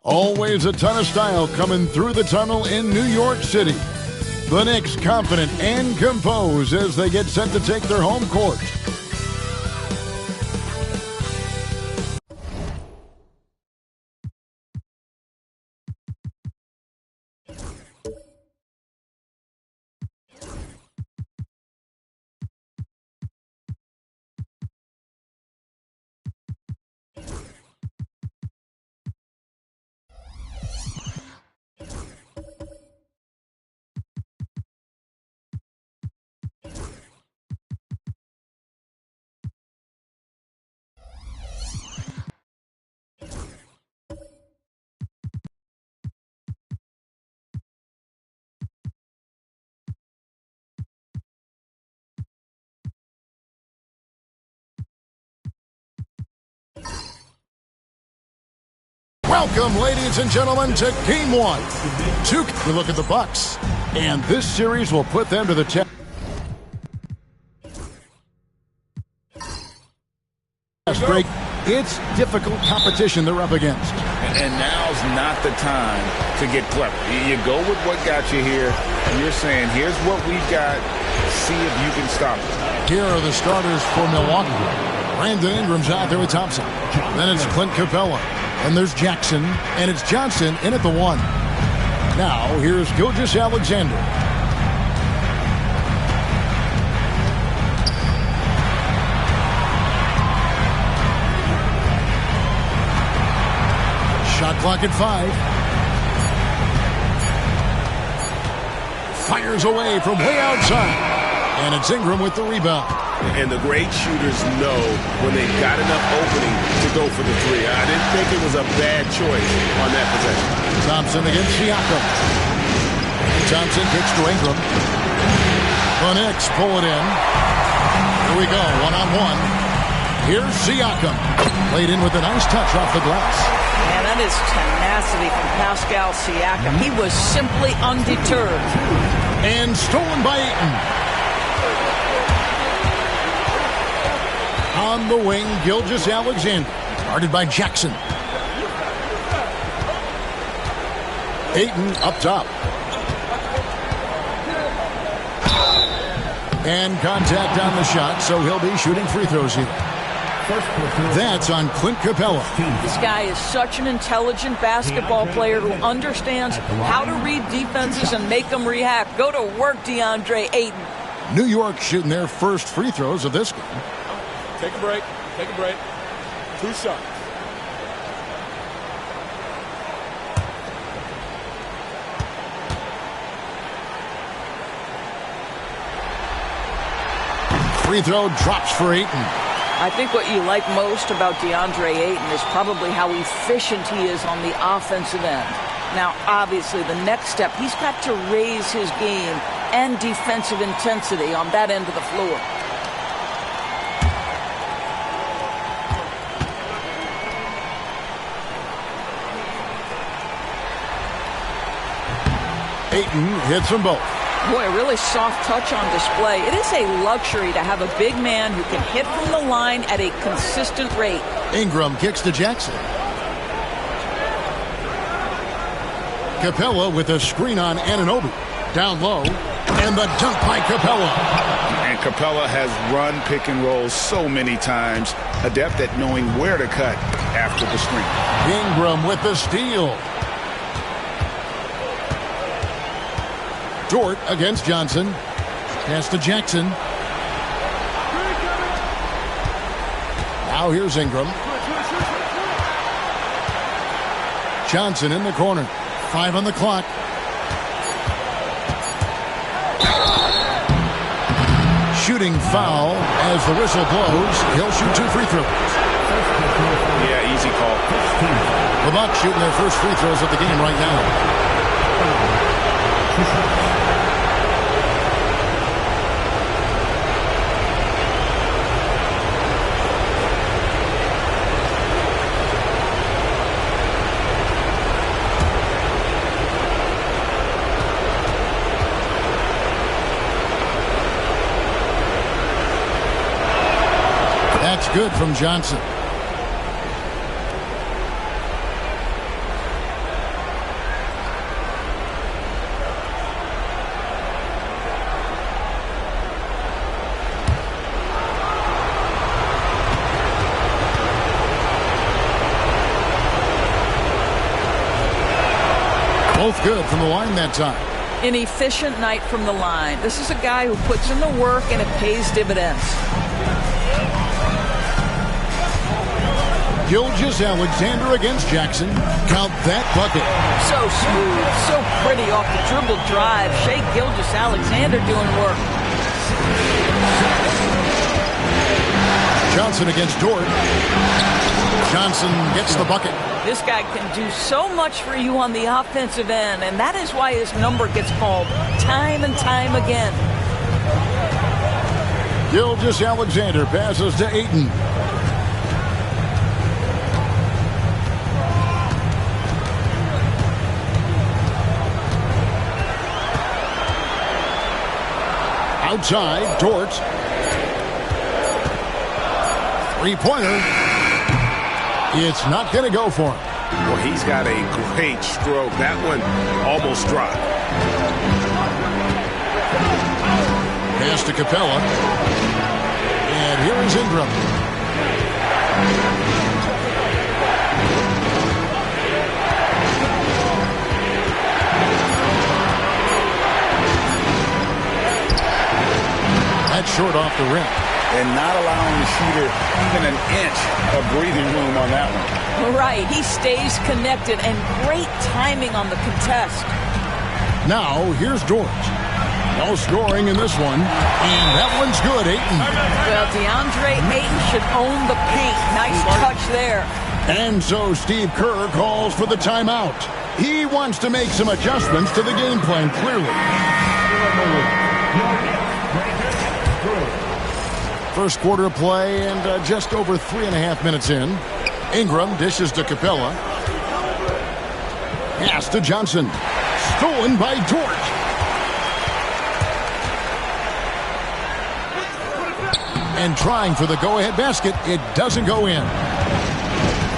Always a ton of style coming through the tunnel in New York City. The Knicks confident and composed as they get set to take their home court. Welcome, ladies and gentlemen, to Game 1. We look at the Bucks, and this series will put them to the test. Break. It's difficult competition they're up against. And now's not the time to get clever. You go with what got you here, and you're saying, here's what we've got. See if you can stop it. Here are the starters for Milwaukee. Brandon Ingram's out there with Thompson. Then it's Clint Capella. And there's Jackson, and it's Johnson in at the 1. Now, here's Gilgeous-Alexander. Shot clock at 5. Fires away from way outside. And it's Ingram with the rebound. And the great shooters know when they've got enough opening to go for the 3. I didn't think it was a bad choice on that possession. Thompson against Siakam. Thompson kicks to Ingram. The Knicks pull it in. Here we go, one-on-one. Here's Siakam. Played in with a nice touch off the glass. Man, that is tenacity from Pascal Siakam. He was simply undeterred. And stolen by Ayton. On the wing, Gilgeous-Alexander. Guarded by Jackson. Ayton up top. And contact on the shot, so he'll be shooting free throws here. That's on Clint Capella. This guy is such an intelligent basketball player who understands how to read defenses and make them react. Go to work, DeAndre Ayton. New York shooting their first free throws of this game. Take a break. Take a break. 2 shots. Free throw drops for Ayton. I think what you like most about DeAndre Ayton is probably how efficient he is on the offensive end. Now, obviously, the next step, he's got to raise his game and defensive intensity on that end of the floor. Ayton hits them both. Boy, a really soft touch on display. It is a luxury to have a big man who can hit from the line at a consistent rate. Ingram kicks to Jackson. Capella with a screen on Anunoby. Down low. And the dunk by Capella. And Capella has run pick and roll so many times. Adept at knowing where to cut after the screen. Ingram with the steal. Dort against Johnson. Pass to Jackson. Now here's Ingram. Johnson in the corner. 5 on the clock. Shooting foul as the whistle blows. He'll shoot 2 free throws. Yeah, easy call. The Bucks shooting their first free throws of the game right now. That's good from Johnson. Both good from the line that time. An efficient night from the line. This is a guy who puts in the work and it pays dividends. Gilgeous-Alexander against Jackson. Count that bucket. So smooth, so pretty off the dribble drive. Shai Gilgeous-Alexander doing work. Johnson against Dort. Johnson gets the bucket. This guy can do so much for you on the offensive end, and that is why his number gets called time and time again. Gilgeous-Alexander passes to Ayton. Outside, Dort. Three-pointer. It's not going to go for him. Well, he's got a great stroke. That one almost dropped. Pass to Capella. And here is Ingram. That's short off the rim. And not allowing the shooter even an inch of breathing room on that one. Right. He stays connected, and great timing on the contest. Now, here's Dort. No scoring in this one. And that one's good, Ayton. Well, DeAndre Ayton should own the paint. Nice touch there. And so Steve Kerr calls for the timeout. He wants to make some adjustments to the game plan, clearly. First quarter of play and just over 3.5 minutes in. Ingram dishes to Capella. Pass to Johnson. Stolen by Dort. And trying for the go-ahead basket. It doesn't go in.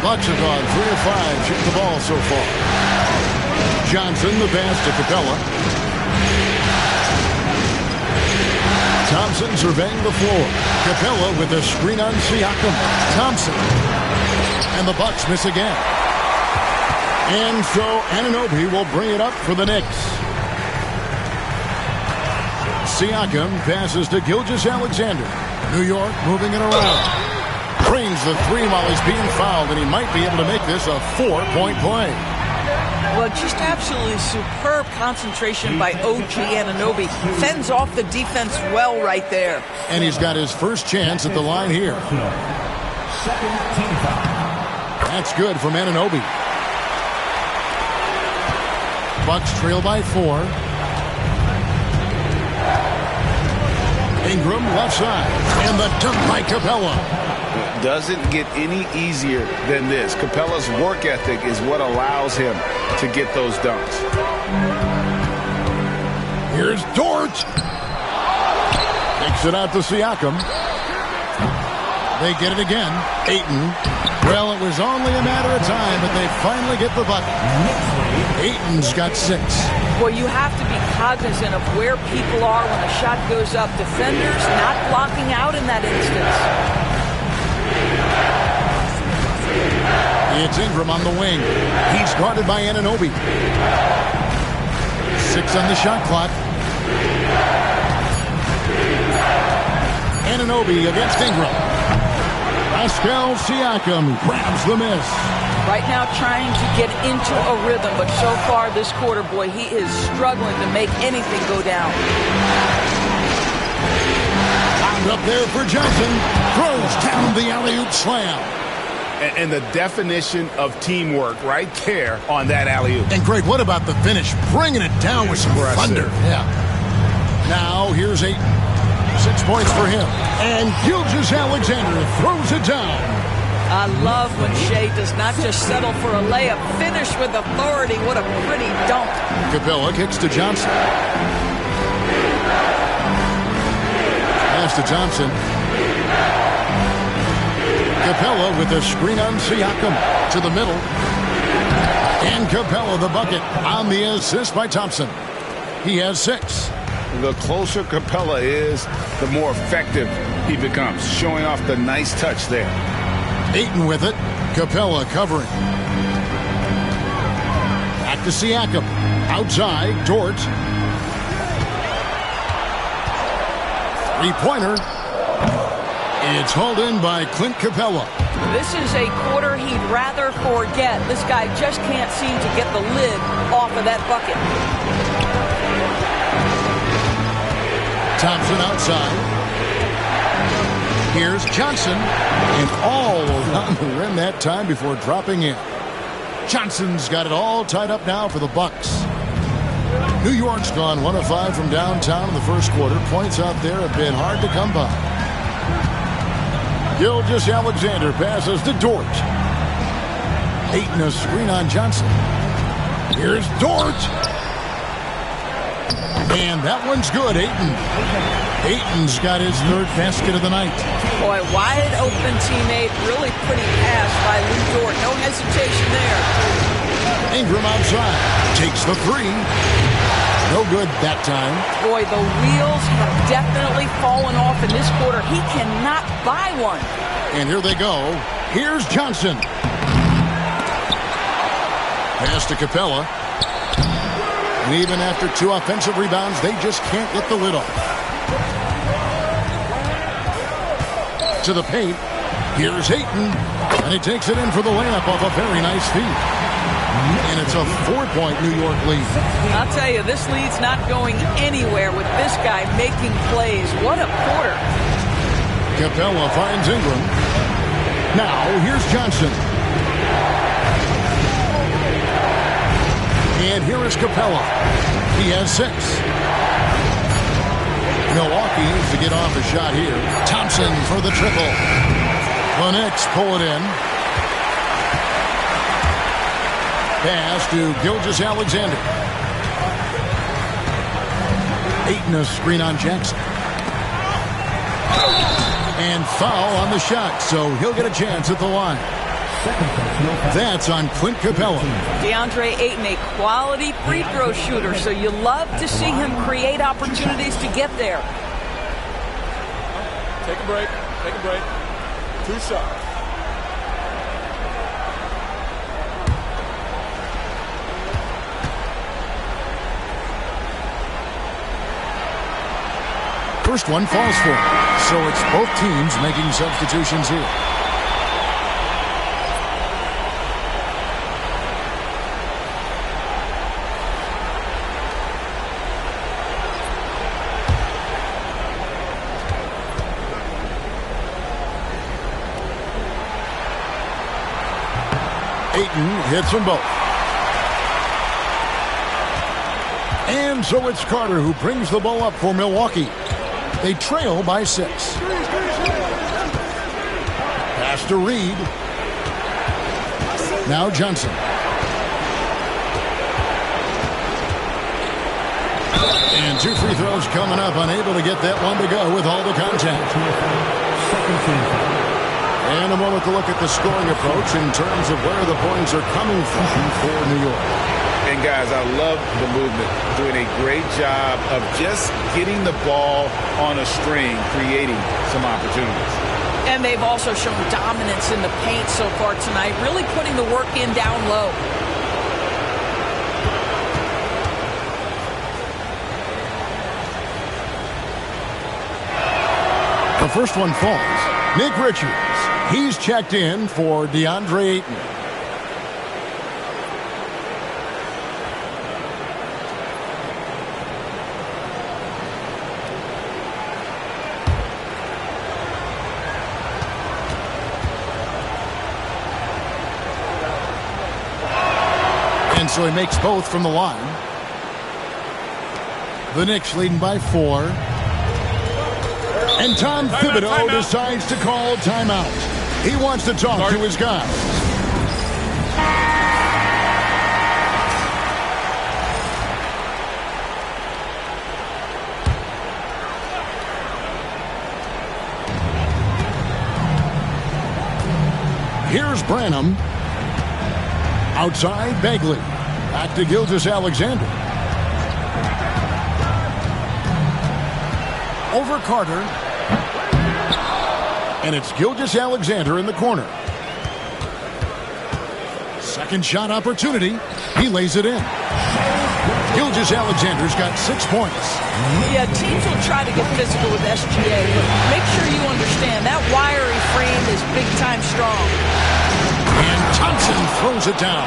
Bucks have gone 3 of 5 shooting the ball so far. Johnson, the pass to Capella. Thompson surveying the floor. Capella with a screen on Siakam. Thompson. And the Bucks miss again. And so Anunoby will bring it up for the Knicks. Siakam passes to Gilgeous-Alexander. New York moving it around. Brings the three while he's being fouled, and he might be able to make this a 4-point play. Well, just absolutely superb concentration by OG Anunoby. Fends off the defense well right there. And he's got his first chance at the line here. That's good from Anunoby. Bucks trail by 4. Ingram left side. And the dunk by Capella. Doesn't get any easier than this. Capella's work ethic is what allows him to get those dunks. Here's Dort. Takes it out to Siakam. They get it again. Ayton. Well, it was only a matter of time, but they finally get the bucket. Ayton's got 6. Well, you have to be cognizant of where people are when a shot goes up. Defenders not blocking out in that instance. It's Ingram on the wing. He's guarded by Anunoby. 6 on the shot clock. Anunoby against Ingram. Pascal Siakam grabs the miss. Right now trying to get into a rhythm, but so far this quarter, boy, he is struggling to make anything go down. Found up there for Johnson. Throws down the alley-oop slam. And the definition of teamwork right there on that alley-oop. And Greg, what about the finish? Bringing it down with some thunder. Yeah. Now here's 8. 6 points for him. And Gilgeous-Alexander throws it down. I love when Shai does not just settle for a layup. Finish with authority. What a pretty dunk. Capella kicks to Johnson. Pass to Johnson. Capella with a screen on Siakam to the middle. And Capella the bucket on the assist by Thompson. He has 6. The closer Capella is, the more effective he becomes, showing off the nice touch there. Ayton with it. Capella covering. Back to Siakam. Outside, Dort. Three-pointer. It's hauled in by Clint Capella. This is a quarter he'd rather forget. This guy just can't seem to get the lid off of that bucket. Thompson outside. Here's Johnson. And all around the rim that time before dropping in. Johnson's got it all tied up now for the Bucks. New York's gone 1 of 5 from downtown in the first quarter. Points out there have been hard to come by. Gilgeous-Alexander passes to Dort. Ayton a screen on Johnson. Here's Dort. And that one's good, Ayton. Ayton's got his third basket of the night. Boy, wide open teammate. Really pretty pass by Lou Dort. No hesitation there. Ingram outside. Takes the three. No good that time. Boy, the wheels have definitely fallen off in this quarter. He cannot buy one. And here they go. Here's Johnson. Pass to Capella. And even after 2 offensive rebounds, they just can't get the lid off. To the paint. Here's Ayton. And he takes it in for the layup off a very nice feed. And it's a 4-point New York lead. I'll tell you, this lead's not going anywhere with this guy making plays. What a quarter. Capella finds Ingram. Now, here's Johnson. And here is Capella. He has 6. Milwaukee needs to get off a shot here. Thompson for the triple. The Knicks pull it in. Pass to Gilgeous-Alexander. Ayton a screen on Jackson. And foul on the shot, so he'll get a chance at the line. That's on Clint Capella. DeAndre Ayton, a quality free throw shooter, so you love to see him create opportunities to get there. Take a break. Take a break. 2 shots. First one falls for him. So it's both teams making substitutions here. Ayton hits them both. And so it's Carter who brings the ball up for Milwaukee. They trail by 6. Pass to Reed. Now Johnson. And 2 free throws coming up. Unable to get that one to go with all the contact. And a moment to look at the scoring approach in terms of where the points are coming from for New York. And guys, I love the movement. Doing a great job of just getting the ball on a string, creating some opportunities. And they've also shown dominance in the paint so far tonight, really putting the work in down low. The first one falls. Nick Richards. He's checked in for DeAndre Ayton. And so he makes both from the line. The Knicks leading by 4. And Tom Thibodeau decides to call timeout. He wants to talk to his guys. Here's Branham. Outside, Bagley. Back to Gilgeous-Alexander. Over Carter. And it's Gilgeous-Alexander in the corner. Second shot opportunity. He lays it in. Gilgeous-Alexander's got 6 points. Yeah, teams will try to get physical with SGA, but make sure you understand that wiry frame is big-time strong. And Thompson throws it down.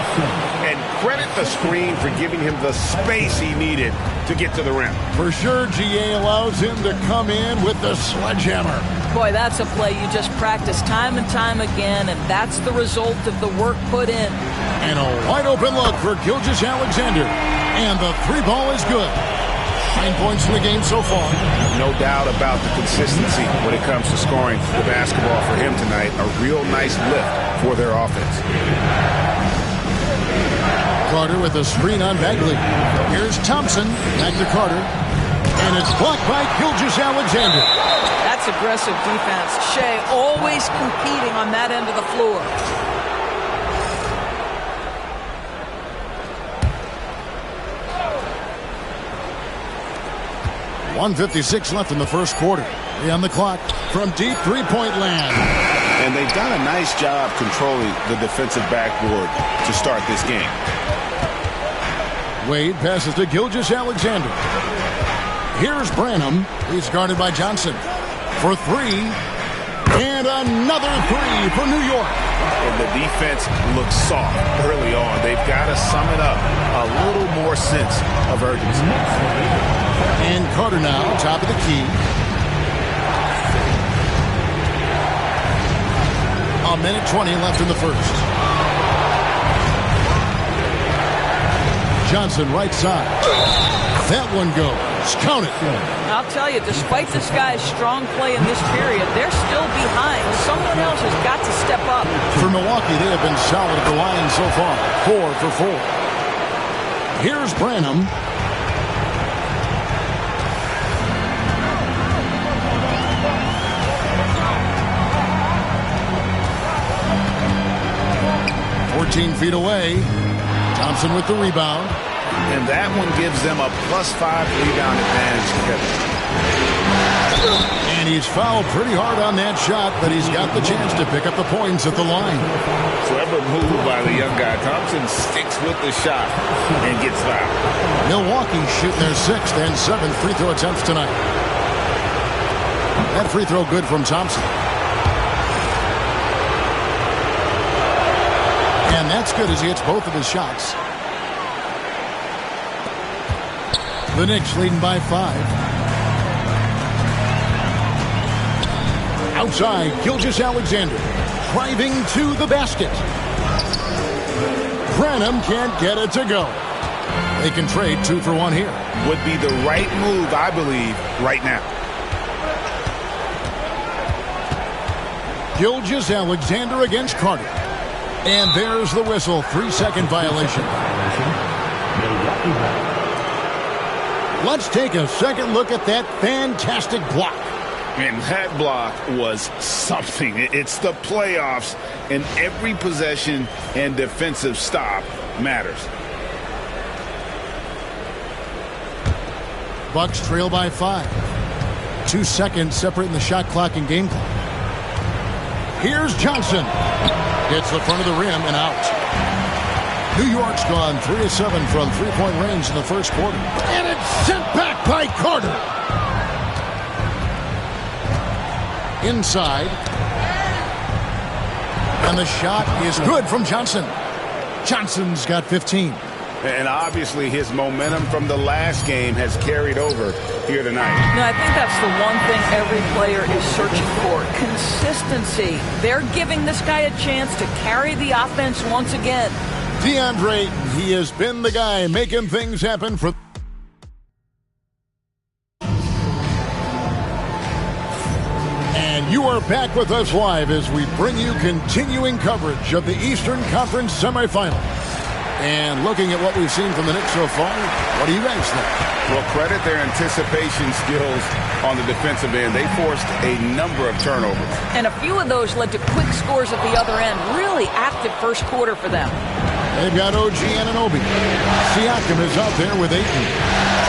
And credit the screen for giving him the space he needed to get to the rim. For sure, GA allows him to come in with the sledgehammer. Boy, that's a play you just practice time and time again, and that's the result of the work put in. And a wide-open look for Gilgeous-Alexander. And the 3 ball is good. 9 points in the game so far. No doubt about the consistency when it comes to scoring the basketball for him tonight. A real nice lift for their offense. Carter with a screen on Bagley. Here's Thompson. Back to Carter. And it's blocked by Gilgeous-Alexander. That's aggressive defense. Shea always competing on that end of the floor. .156 left in the first quarter. 3 on the clock from deep three-point land. And they've done a nice job controlling the defensive backboard to start this game. Wade passes to Gilgeous-Alexander. Here's Branham. He's guarded by Johnson. For 3. And another 3 for New York. And the defense looks soft early on. They've got to sum it up. A little more sense of urgency. And Carter now, top of the key. A minute 20 left in the first. Johnson right side. That one goes. Count it. I'll tell you, despite this guy's strong play in this period, they're still behind. Someone else has got to step up. For Milwaukee, they have been solid at the line so far. 4 for 4. Here's Branham. .14 feet away. Thompson with the rebound. And that one gives them a +5 rebound advantage, Kevin. And he's fouled pretty hard on that shot, but he's got the chance to pick up the points at the line. Clever move by the young guy. Thompson sticks with the shot and gets fouled. Milwaukee shooting their 6th and 7th free throw attempts tonight. That free throw good from Thompson. And that's good as he hits both of his shots. The Knicks leading by 5. Outside, Gilgeous-Alexander driving to the basket. Branham can't get it to go. They can trade 2 for 1 here. Would be the right move, I believe, right now. Gilgeous-Alexander against Carter. And there's the whistle. 3-second violation. Let's take a second look at that fantastic block. And that block was something. It's the playoffs, and every possession and defensive stop matters. Bucks trail by 5. 2 seconds separating the shot clock and game clock. Here's Johnson. Hits the front of the rim and out. New York's gone 3 of 7 from three-point range in the first quarter. And it's sent back by Carter. Inside. And the shot is good from Johnson. Johnson's got 15. And obviously his momentum from the last game has carried over here tonight. No, I think that's the one thing every player is searching for. Consistency. They're giving this guy a chance to carry the offense once again. DeAndre, he has been the guy making things happen for... And you are back with us live as we bring you continuing coverage of the Eastern Conference semifinal. And looking at what we've seen from the Knicks so far, what do you guys think? Well, credit their anticipation skills on the defensive end. They forced a number of turnovers. And a few of those led to quick scores at the other end. Really active first quarter for them. They've got OG Anunoby. Siakam is out there with Ayton.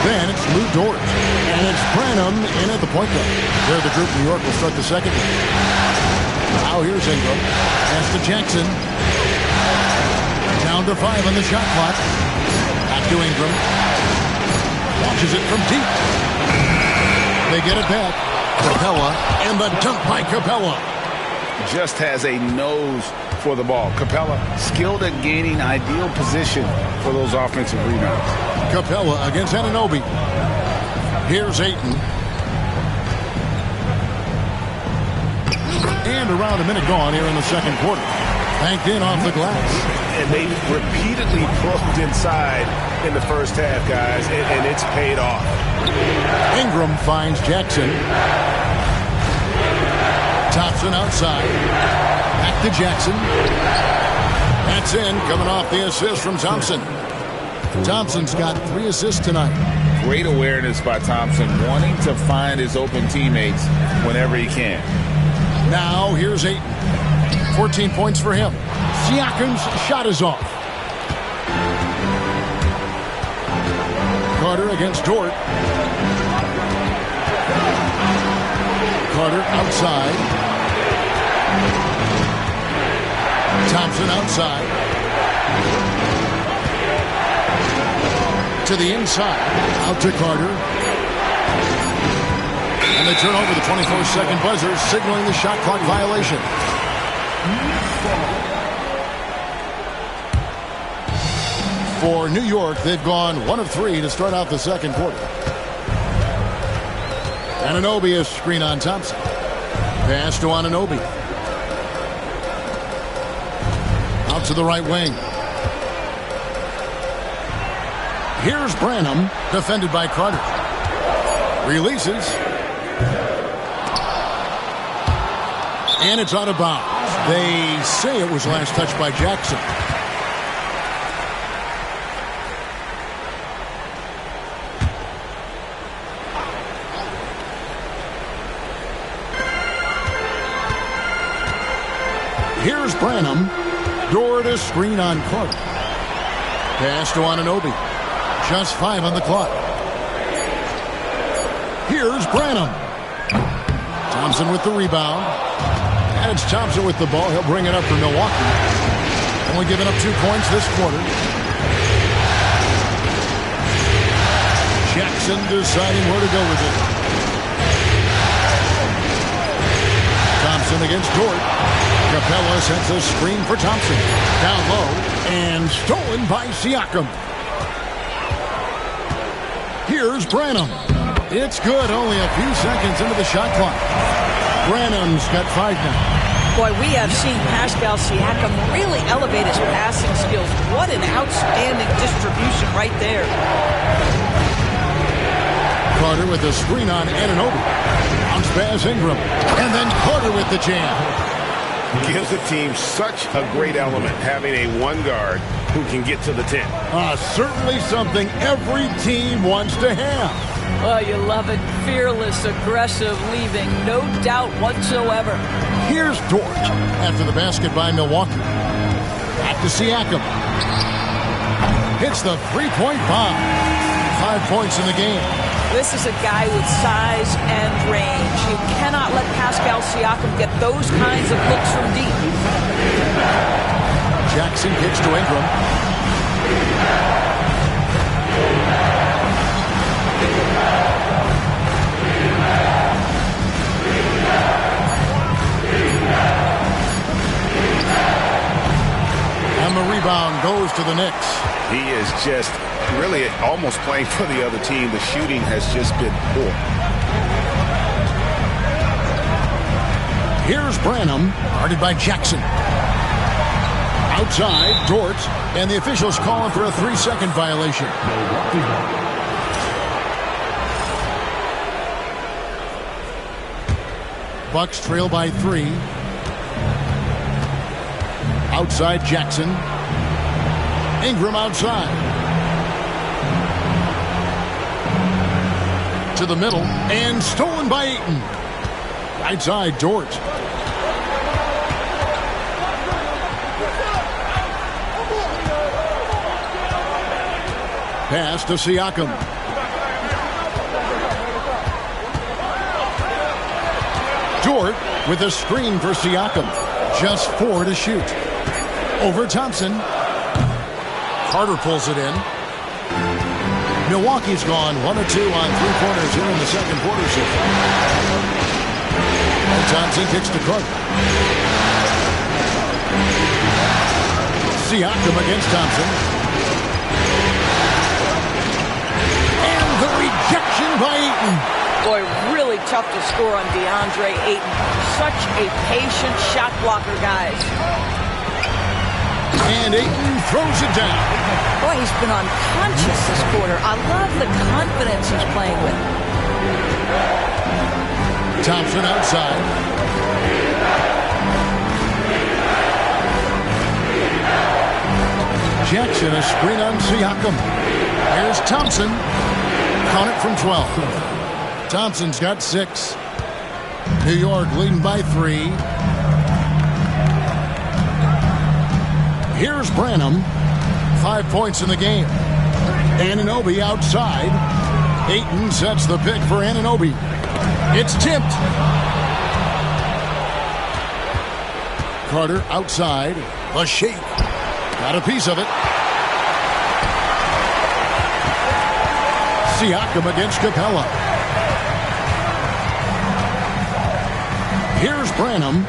Then it's Lou Dort. And it's Branham in at the point guard. They're the group. New York will start the second one. Now here's Ingram. Pass to Jackson. Down to 5 on the shot clock. Back to Ingram. launches it from deep. They get it back. Capella, and the dunk by Capella. Just has a nose for the ball. Capella, skilled at gaining ideal position for those offensive rebounds. Capella against Anunoby. Here's Ayton. And around a minute gone here in the second quarter. Banked in off the glass. And they repeatedly probed inside in the first half, guys, and it's paid off. Ingram finds Jackson. Thompson outside. Back to Jackson. That's in, coming off the assist from Thompson. Thompson's got 3 assists tonight. Great awareness by Thompson, wanting to find his open teammates whenever he can. Now here's Ayton. 14 points for him. Siakam's shot is off. Carter against Dort. Carter outside. Thompson outside. To the inside. Out to Carter. And they turn over the 24-second buzzer, signaling the shot clock violation. For New York, they've gone 1 of 3 to start out the second quarter. Anunoby is screen on Thompson. Pass to Anunoby. Out to the right wing. Here's Branham, defended by Carter. Releases. And it's out of bounds. They say it was last touched by Jackson. Here's Branham. Dort is screen on Carter. Pass to Anunoby. Just 5 on the clock. Here's Branham. Thompson with the rebound. And it's Thompson with the ball. He'll bring it up for Milwaukee. Only giving up 2 points this quarter. Jackson deciding where to go with it. Thompson against Dort. Capella sets a screen for Thompson. Down low and stolen by Siakam. Here's Branham. It's good, only a few seconds into the shot clock. Branham's got 5 now. Boy, we have seen Pascal Siakam really elevate his passing skills. What an outstanding distribution right there. Carter with a screen on Anunoby. Bounce pass Ingram. And then Carter with the jam. Gives the team such a great element, having a 1 guard who can get to the 10. Certainly something every team wants to have. Oh, you love it. Fearless, aggressive, leaving no doubt whatsoever. Here's Dort after the basket by Milwaukee. Back to Siakam. Hits the 3-point bomb. 5 points in the game. This is a guy with size and range. You cannot let Pascal Siakam get those kinds of looks from deep. Jackson kicks to Ingram. And the rebound goes to the Knicks. He is just really almost playing for the other team. The shooting has just been poor. Here's Branham, guarded by Jackson. Outside, Dort, and the officials calling for a 3-second violation. Bucks trail by 3. Outside Jackson. Ingram outside. To the middle, and stolen by Ayton. Right side, Dort. Pass to Siakam. Dort with a screen for Siakam. Just 4 to shoot. Over Thompson. Carter pulls it in. Milwaukee's gone 1 of 2 on three-pointers here in the second quarter so far. And Thompson kicks to Carter. Siakam against Thompson. And the rejection by Ayton. Boy, really tough to score on DeAndre Ayton. Such a patient shot blocker, guys. And Ayton throws it down. Boy, he's been unconscious this quarter. I love the confidence he's playing with. Thompson outside. Jackson, a screen on Siakam. Here's Thompson. Count it from 12. Thompson's got 6. New York leading by 3. Here's Branham. 5 points in the game. Anunoby outside. Ayton sets the pick for Anunoby. It's tipped. Carter outside. A shake. Got a piece of it. Siakam against Capella. Here's Branham.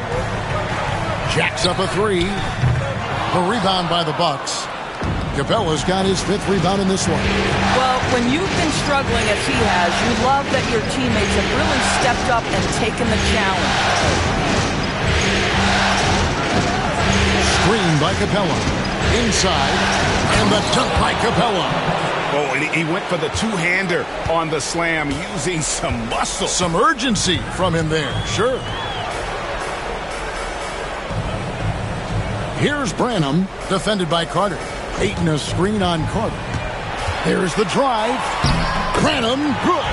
Jacks up a 3. The rebound by the Bucks. Capella's got his 5th rebound in this one. Well, when you've been struggling as he has, you love that your teammates have really stepped up and taken the challenge. Screen by Capella. Inside. And the dunk by Capella. Oh, and he went for the two-hander on the slam using some muscle. Some urgency from him there. Sure. Here's Branham, defended by Carter. Ayton a screen on Carter. There's the drive. Branham, good.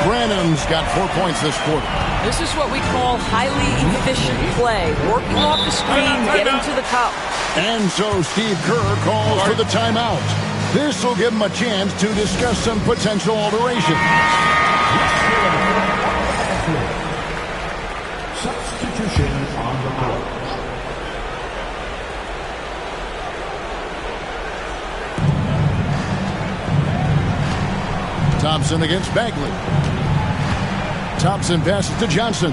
Branham's got 4 points this quarter. This is what we call highly efficient play. Working off the screen, getting to the cup. And so Steve Kerr calls for the timeout. This will give him a chance to discuss some potential alterations. Substitution on the court. Thompson against Bagley. Thompson passes to Johnson.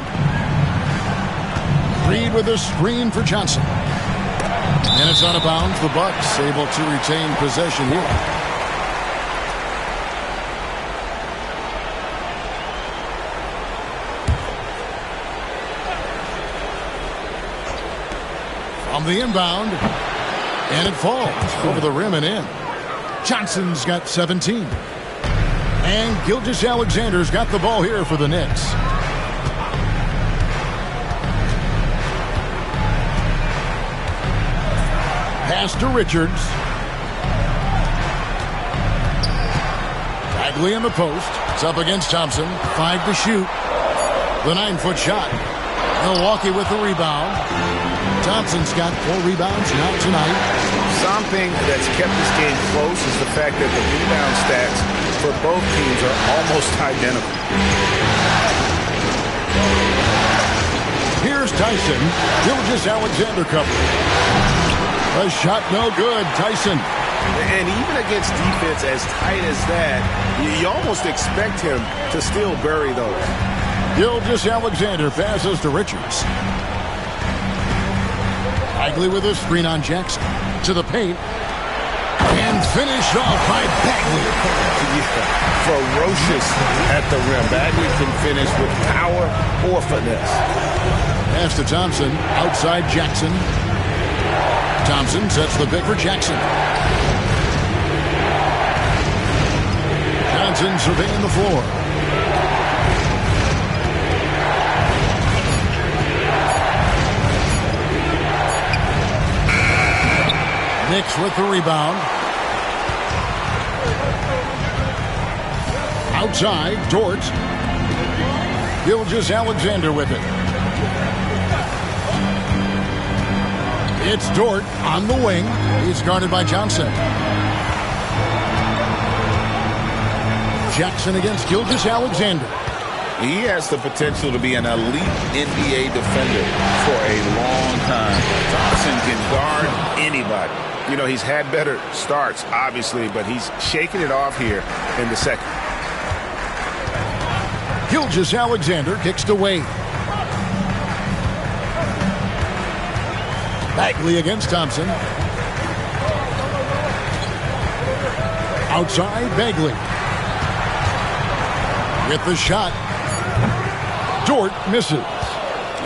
Reed with a screen for Johnson. And it's out of bounds. The Bucks able to retain possession here. From the inbound. And it falls over the rim and in. Johnson's got 17. And Gilgeous-Alexander's got the ball here for the Knicks. Pass to Richards. Bagley in the post. It's up against Thompson. 5 to shoot. The 9-foot shot. Milwaukee with the rebound. Thompson's got 4 rebounds now tonight. Something that's kept this game close is the fact that the rebound stats for both teams are almost identical. Here's Tyson. Gilgeous-Alexander cover. A shot no good. Tyson. And even against defense as tight as that, you almost expect him to still bury those. Gilgeous-Alexander passes to Richards. Bagley with a screen on Jackson. To the paint. And finished off by Bagley. Yeah, ferocious at the rim. Bagley can finish with power or finesse. Pass to Thompson. Outside Jackson. Thompson sets the pick for Jackson. Johnson surveying the floor. Knicks with the rebound. Outside, Dort. Gilgeous-Alexander with it. It's Dort on the wing. He's guarded by Johnson. Jackson against Gilgeous-Alexander. He has the potential to be an elite NBA defender for a long time. Thompson can guard anybody. You know, he's had better starts, obviously, but he's shaking it off here in the second. Gilgeous-Alexander kicks to Wade. Bagley against Thompson. Outside, Bagley. With the shot. Dort misses.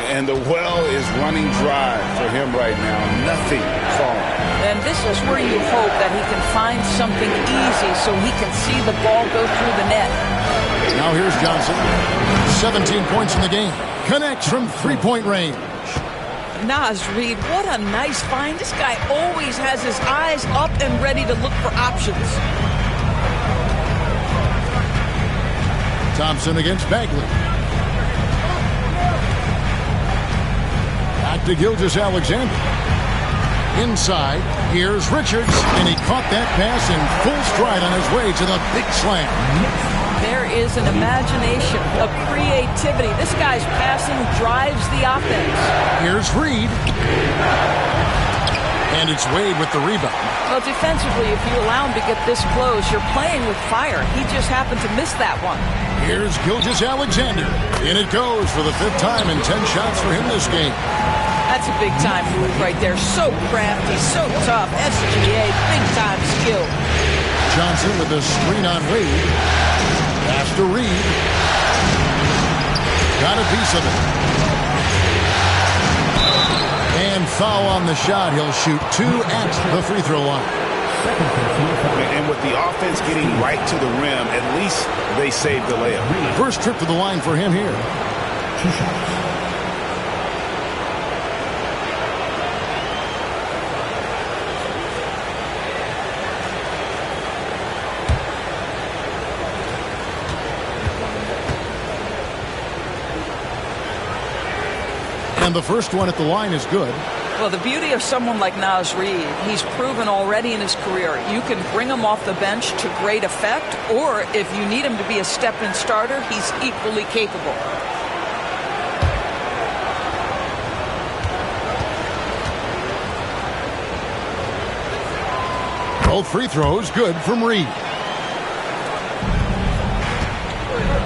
And the well is running dry for him right now. Nothing falling. And this is where you hope that he can find something easy so he can see the ball go through the net. Now here's Johnson. 17 points in the game. Connects from three-point range. Naz Reid, what a nice find. This guy always has his eyes up and ready to look for options. Thompson against Bagley. Back to Gilgeous-Alexander. Inside, here's Richards, and he caught that pass in full stride on his way to the big slam. There is an imagination, a creativity. This guy's passing drives the offense. Here's Reid. And it's Wade with the rebound. Well, defensively, if you allow him to get this close, you're playing with fire. He just happened to miss that one. Here's Gilgeous-Alexander. In it goes for the 5th time and 10 shots for him this game. That's a big-time move right there. So crafty, so tough. SGA, big-time skill. Johnson with the screen on Wade. Pass to Reid. Got a piece of it. And foul on the shot. He'll shoot 2 at the free throw line. And with the offense getting right to the rim, at least they saved the layup. First trip to the line for him here. 2 shots. And the first one at the line is good. Well, the beauty of someone like Naz Reid, he's proven already in his career, you can bring him off the bench to great effect, or if you need him to be a step-in starter, he's equally capable. Both free throws good from Reid.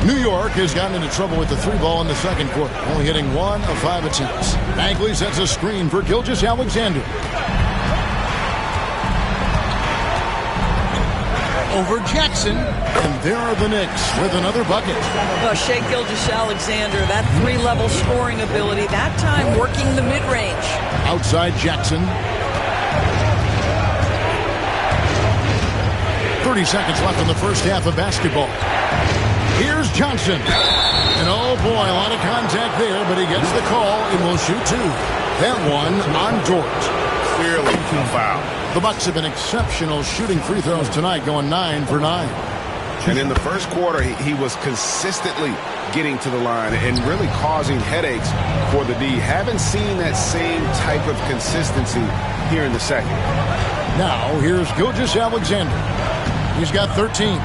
New York has gotten into trouble with the 3-ball in the second quarter, only hitting 1 of 5 attempts. Bagley sets a screen for Gilgeous-Alexander. Over Jackson, and there are the Knicks with another bucket. Well, Shai Gilgeous-Alexander, that 3-level scoring ability, that time working the mid-range. Outside Jackson. 30 seconds left in the first half of basketball. Here's Johnson. And oh boy, a lot of contact there, but he gets the call and will shoot 2. That one on Dort. Clearly a foul. The Bucks have been exceptional shooting free throws tonight, going 9 for 9. And in the first quarter, he was consistently getting to the line and really causing headaches for the D. Haven't seen that same type of consistency here in the second. Now, here's Gilgeous-Alexander. He's got 13.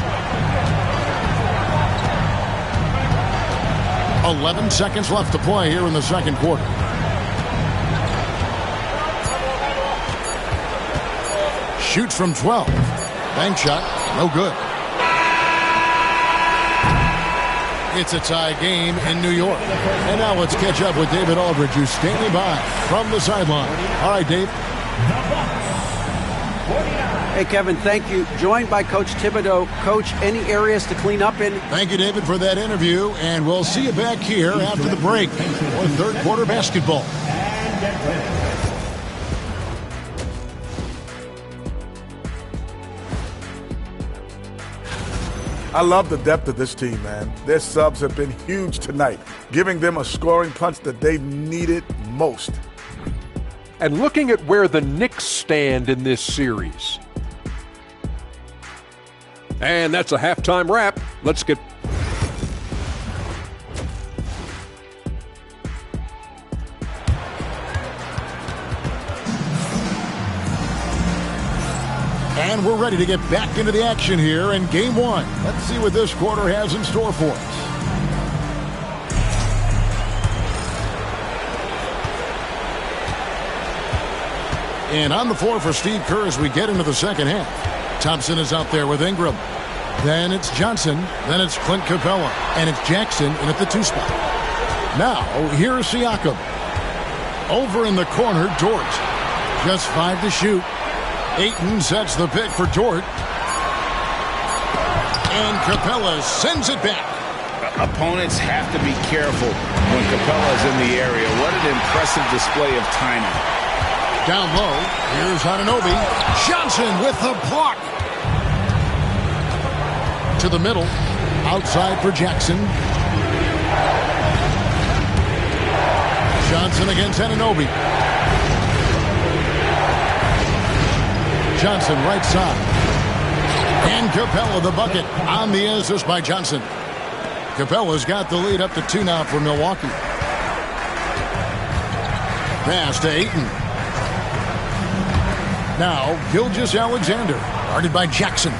11 seconds left to play here in the second quarter. Shoots from 12. Bank shot, no good. It's a tie game in New York. And now let's catch up with David Aldridge, who's standing by from the sideline. All right, Dave. Hey, Kevin, thank you. Joined by Coach Thibodeau. Coach, any areas to clean up in? Thank you, David, for that interview. And we'll see you back here after the break for third quarter basketball. I love the depth of this team, man. Their subs have been huge tonight, giving them a scoring punch that they needed most. And looking at where the Knicks stand in this series. And that's a halftime wrap. Let's get... And we're ready to get back into the action here in Game 1. Let's see what this quarter has in store for us. And on the floor for Steve Kerr as we get into the second half. Thompson is out there with Ingram. Then it's Johnson. Then it's Clint Capella. And it's Jackson in at the 2 spot. Now, here's Siakam. Over in the corner, Dort. Just 5 to shoot. Ayton sets the pick for Dort. And Capella sends it back. Opponents have to be careful when Capella is in the area. What an impressive display of timing. Down low, here's Anunoby. Johnson with the block. To the middle, outside for Jackson. Johnson against Anunoby. Johnson right side. And Capella the bucket on the assist by Johnson. Capella's got the lead up to 2 now for Milwaukee. Pass to Ayton. Now, Gilgeous-Alexander, guarded by Jackson.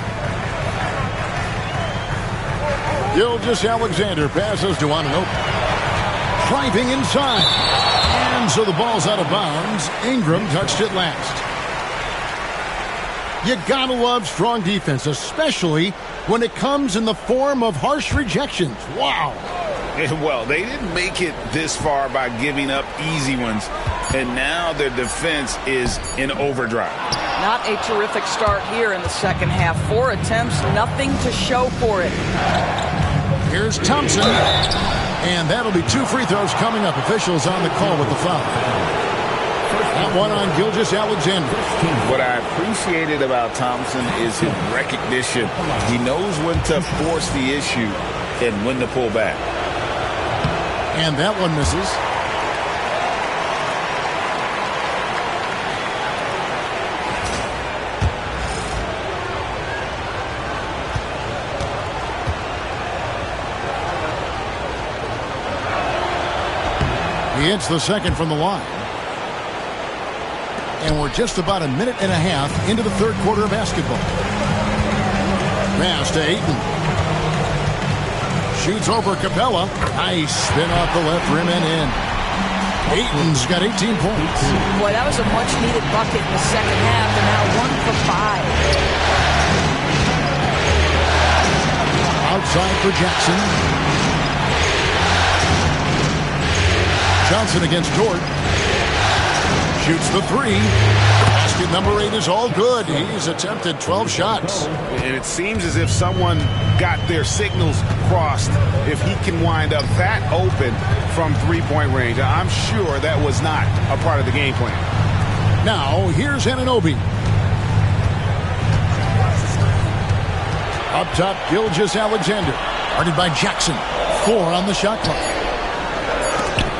Gilgeous-Alexander passes to Anunoby. Driving inside. And so the ball's out of bounds. Ingram touched it last. You gotta love strong defense, especially when it comes in the form of harsh rejections. Wow. Well, they didn't make it this far by giving up easy ones, and now their defense is in overdrive. Not a terrific start here in the second half. 4 attempts, nothing to show for it. Here's Thompson, and that'll be 2 free throws coming up. Officials on the call with the foul. That one on Gilgeous-Alexander. What I appreciated about Thompson is his recognition. He knows when to force the issue and when to pull back. And that one misses. He hits the second from the line. And we're just about a minute and a half into the third quarter of basketball. Pass to Ayton. Shoots over Capella. Nice spin off the left rim and in. Ayton's got 18 points. Boy, that was a much-needed bucket in the second half, and now 1 for 5. Outside for Jackson. Johnson against Dort. Shoots the 3. Basket number 8 is all good. He's attempted 12 shots. And it seems as if someone got their signals crossed if he can wind up that open from three-point range. I'm sure that was not a part of the game plan. Now, here's Anunoby. Up top, Gilgeous-Alexander. Guarded by Jackson. 4 on the shot clock.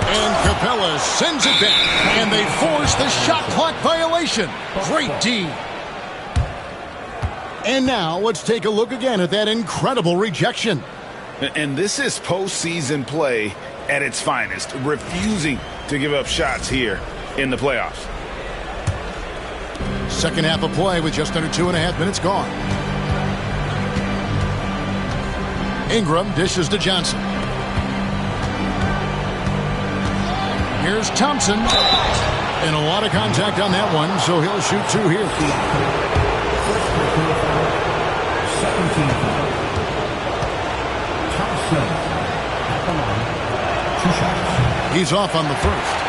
And Capella sends it back. And they force the shot clock violation. Great D. And now let's take a look again at that incredible rejection. And this is postseason play at its finest. Refusing to give up shots here in the playoffs. Second half of play with just under 2.5 minutes gone. Ingram dishes to Johnson. Here's Thompson. And a lot of contact on that one, so he'll shoot 2 here. 17. Thompson. Come on. 2 shots. He's off on the first.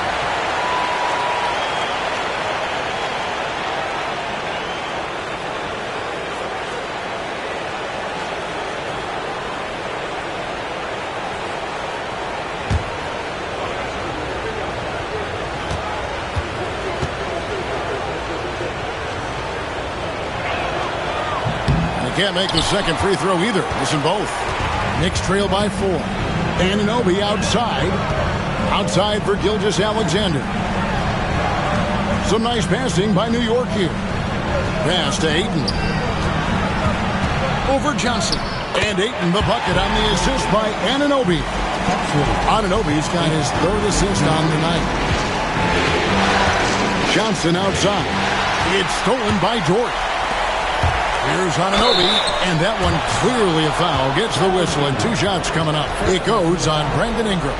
Can't make the second free throw either. Listen both. Knicks trail by 4. Anunoby outside. Outside for Gilgeous-Alexander. Some nice passing by New York here. Pass to Ayton. Over Johnson. And Ayton the bucket on the assist by Anunoby. Anunoby's got his 3rd assist on the night. Johnson outside. It's stolen by Dort. Here's Anunoby, and that one clearly a foul. Gets the whistle, and 2 shots coming up. It goes on Brandon Ingram.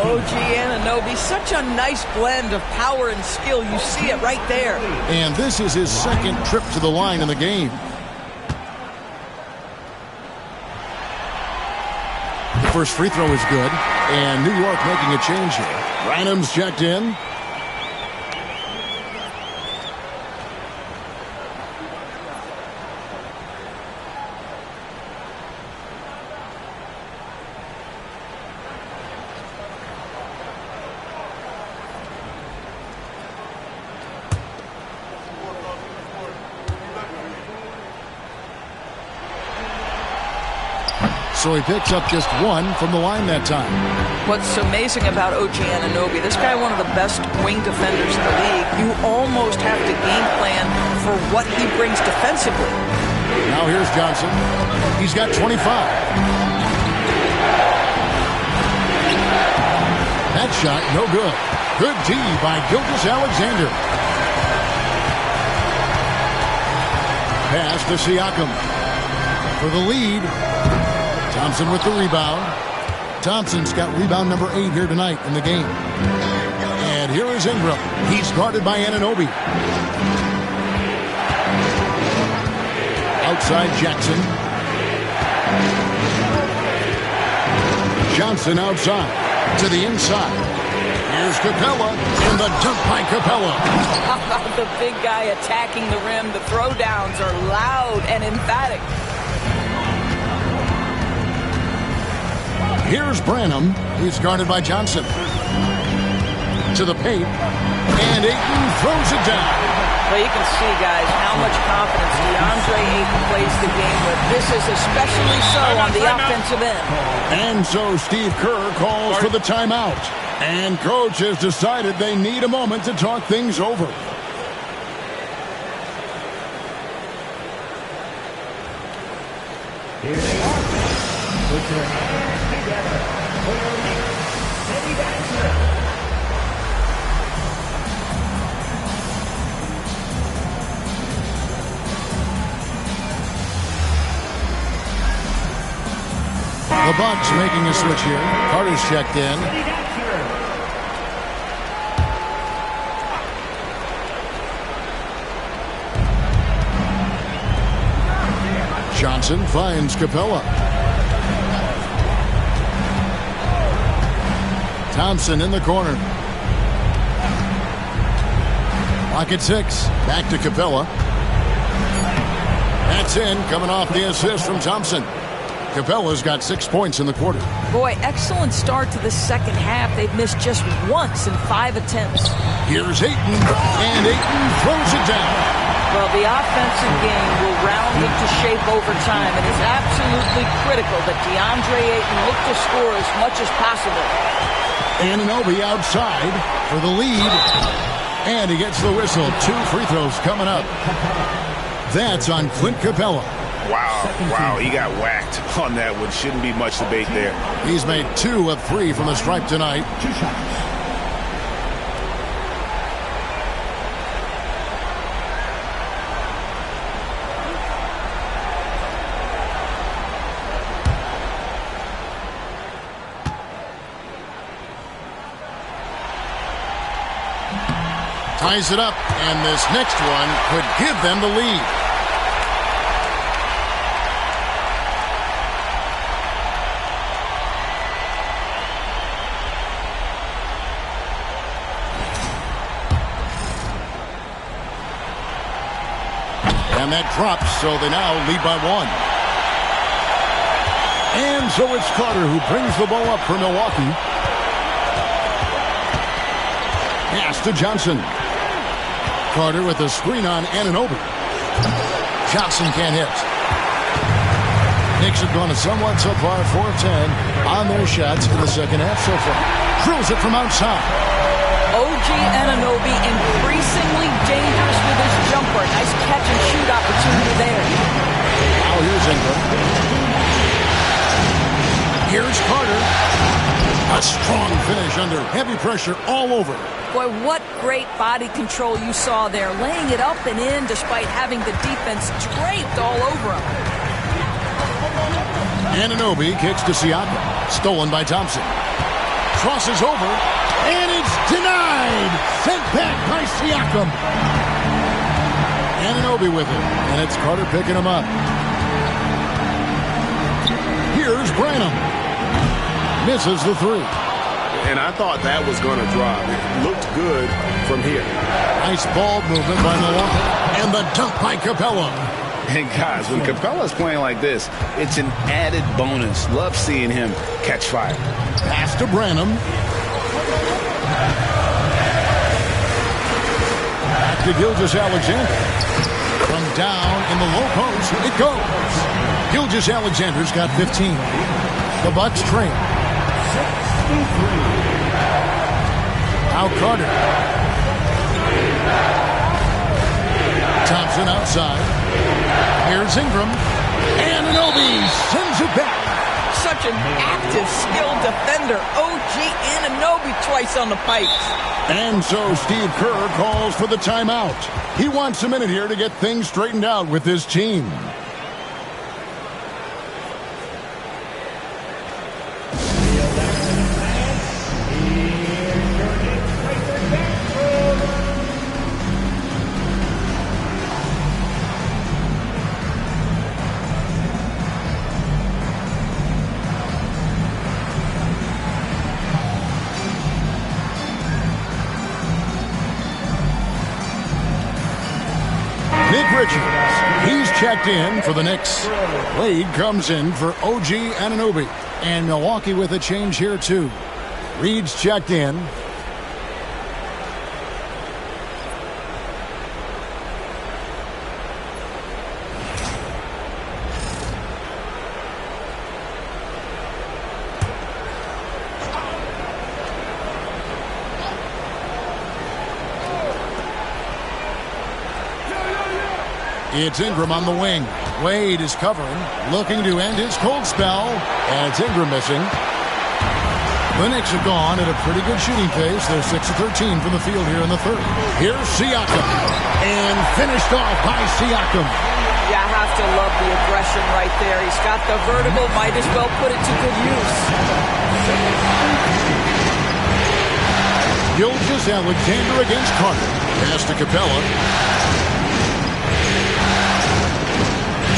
OG Anunoby, such a nice blend of power and skill. You see it right there. And this is his second trip to the line in the game. The first free throw is good, and New York making a change here. Branham's checked in. So he picks up just 1 from the line that time. What's amazing about OG Anunoby, this guy one of the best wing defenders in the league. You almost have to game plan for what he brings defensively. Now here's Johnson. He's got 25. That shot, no good. Good D by Gilgeous-Alexander. Pass to Siakam for the lead. Thompson with the rebound. Thompson's got rebound number 8 here tonight in the game. And here is Ingram. He's guarded by Anunoby. Outside Jackson. Johnson outside to the inside. Here's Capella, and the dunk by Capella. How about the big guy attacking the rim? The throwdowns are loud and emphatic. Here's Branham. He's guarded by Johnson. To the paint. And Ayton throws it down. Well, you can see, guys, how much confidence DeAndre Ayton plays the game with. This is especially so on the offensive end. And so Steve Kerr calls for the timeout. And coach has decided they need a moment to talk things over. Here they are. With their hands together. Eddie Baxter. The Bucks making a switch here. Carter's checked in. Johnson finds Capella. Thompson in the corner. Pocket 6. Back to Capella. That's in, coming off the assist from Thompson. Capella's got 6 points in the quarter. Boy, excellent start to the second half. They've missed just once in 5 attempts. Here's Ayton, and Ayton throws it down. Well, the offensive game will round into shape over time, and it's absolutely critical that DeAndre Ayton look to score as much as possible. Anunoby outside for the lead, and he gets the whistle. 2 free throws coming up. That's on Clint Capella. Wow, he got whacked on that one. Shouldn't be much debate there. He's made 2 of 3 from the stripe tonight. 2 shots. Ties it up, and this next one could give them the lead. And that drops, so they now lead by 1. And so it's Carter who brings the ball up for Milwaukee. Pass to Johnson. Carter with a screen on Anunoby. Johnson can't hit. Knicks have gone a somewhat subpar 4 of 10 on their shots in the second half so far. Drills it from outside. OG Anunoby increasingly dangerous with his jumper. Nice catch and shoot opportunity there. Now here's Ingram. Here's Carter. A strong finish under heavy pressure all over. Boy, what great body control you saw there, laying it up and in despite having the defense draped all over him. Anunoby kicks to Siakam. Stolen by Thompson. Crosses over, and it's denied. Sent back by Siakam. Anunoby with it, and it's Carter picking him up. Here's Branham. Misses the three. And I thought that was going to drop. It looked good from here. Nice ball movement by Milwaukee. And the dunk by Capella. And guys, when Capella's playing like this, it's an added bonus. Love seeing him catch fire. Pass to Branham. Back to Gilgeous-Alexander. From down in the low post, it goes. Gilgeous-Alexander's got 15. The Bucks trail. Now Carter. Thompson outside. Here's Ingram. Anunoby sends it back. Such an active, skilled defender. OG Anunoby twice on the pipes. And so Steve Kerr calls for the timeout. He wants a minute here to get things straightened out with his team. He's checked in for the Knicks. Wade comes in for OG Anunoby. And Milwaukee with a change here, too. Reed's checked in. It's Ingram on the wing. Wade is covering, looking to end his cold spell. And it's Ingram missing. The Knicks have gone at a pretty good shooting pace. They're 6 of 13 from the field here in the third. Here's Siakam. And finished off by Siakam. Yeah, I have to love the aggression right there. He's got the vertical. Might as well put it to good use. Gilgeous-Alexander against Carter. Pass to Capella.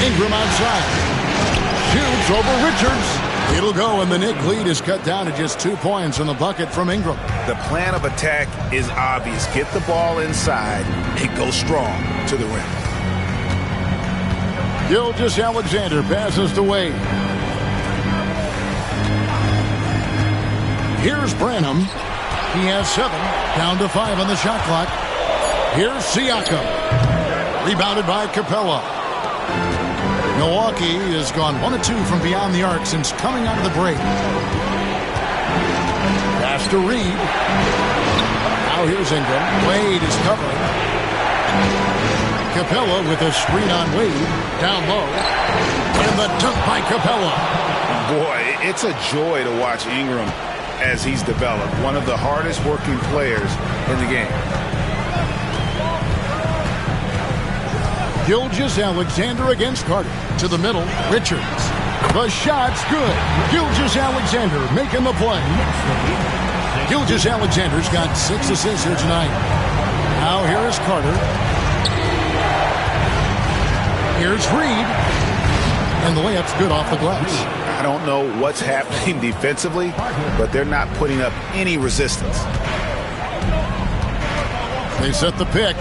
Ingram outside. Shoots over Richards. It'll go, and the Knicks lead is cut down to just 2 points on the bucket from Ingram. The plan of attack is obvious. Get the ball inside and go strong to the rim. Gilgeous-Alexander passes to Wade. Here's Branham. He has 7. Down to 5 on the shot clock. Here's Siakam. Rebounded by Capella. Milwaukee has gone 1 of 2 from beyond the arc since coming out of the break. Pass to Reed. Now here's Ingram. Wade is covering. Capella with a screen on Wade. Down low. And the dunk by Capella. Boy, it's a joy to watch Ingram as he's developed. One of the hardest working players in the game. Gilgeous-Alexander against Carter. To the middle, Richards. The shot's good. Gilgeous-Alexander making the play. Gilgeous-Alexander's got 6 assists here tonight. Now here is Carter. Here's Reed. And the layup's good off the glass. I don't know what's happening defensively, but they're not putting up any resistance. They set the pick.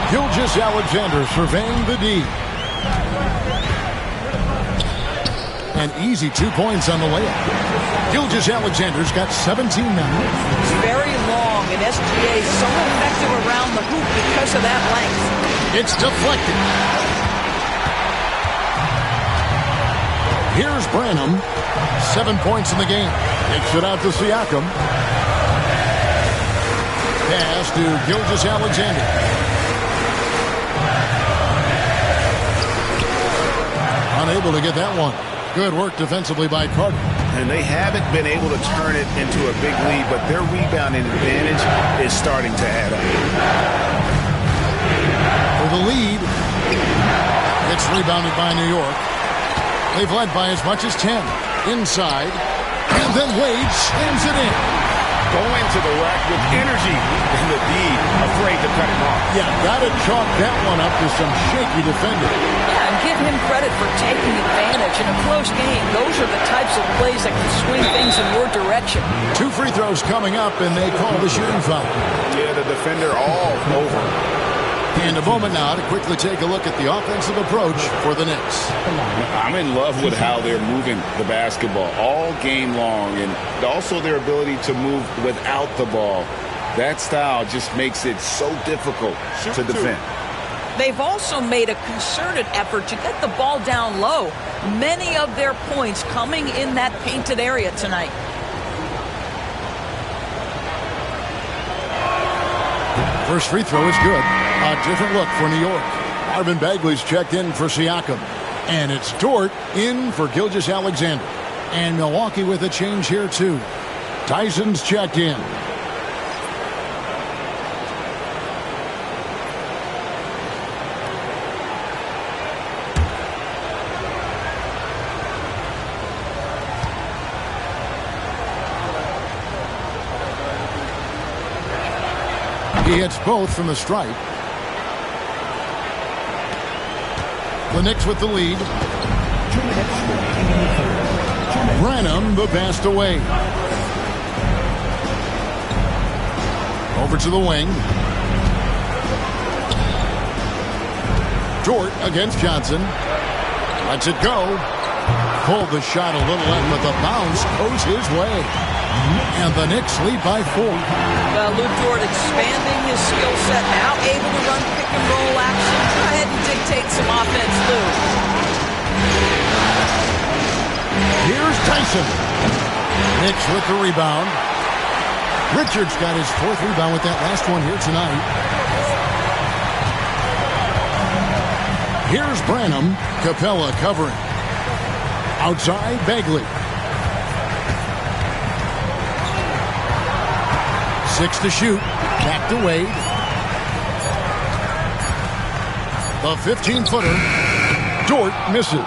Gilgeous-Alexander surveying the D. An easy 2 points on the layup. Gilgeous-Alexander's got 17 now. It's very long, and SGA is so effective around the hoop because of that length. It's deflected. Here's Branham. 7 points in the game. Kicks it out to Siakam. Pass to Gilgeous-Alexander. Unable to get that one. Good work defensively by Carter. And they haven't been able to turn it into a big lead, but their rebounding advantage is starting to add up. For the lead, it's rebounded by New York. They've led by as much as 10. Inside, and then Wade slams it in. Going to the rack with energy, and the D afraid to cut him off. Yeah, got to chalk that one up to some shaky defending. Yeah, and give him credit for taking advantage in a close game. Those are the types of plays that can swing things in your direction. 2 free throws coming up, and they call the shooting foul. Yeah, the defender all over. And a moment now to quickly take a look at the offensive approach for the Knicks. I'm in love with how they're moving the basketball all game long, and also their ability to move without the ball. That style just makes it so difficult to defend. They've also made a concerted effort to get the ball down low. Many of their points coming in that painted area tonight. First free throw is good. A different look for New York. Marvin Bagley's checked in for Siakam. And it's Dort in for Gilgeous-Alexander. And Milwaukee with a change here too. Tyson's checked in. He hits both from the stripe. The Knicks with the lead. Branham the pass away. Over to the wing. Dort against Johnson. Lets it go. Pulled the shot a little in, but the bounce goes his way. And the Knicks lead by 4. Well, Luke Dort expanding his skill set, now able to run pick and roll action. Go ahead and dictate some offense, Luke. Here's Tyson. Knicks with the rebound. Richards got his 4th rebound with that last one here tonight. Here's Branham. Capella covering. Outside, Bagley. 6 to shoot. Back to Wade. The 15-footer. Dort misses.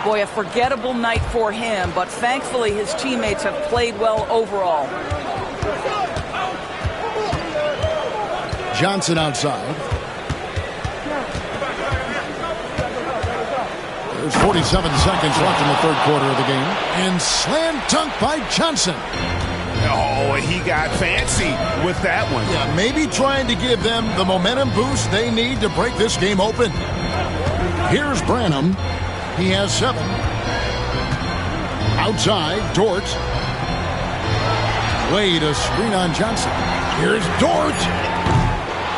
Boy, a forgettable night for him, but thankfully his teammates have played well overall. Johnson outside. There's 47 seconds left in the 3rd quarter of the game. And slam dunk by Johnson. Oh, he got fancy with that one. Yeah, maybe trying to give them the momentum boost they need to break this game open. Here's Branham. He has 7. Outside, Dort. Wade, a screen on Johnson. Here's Dort.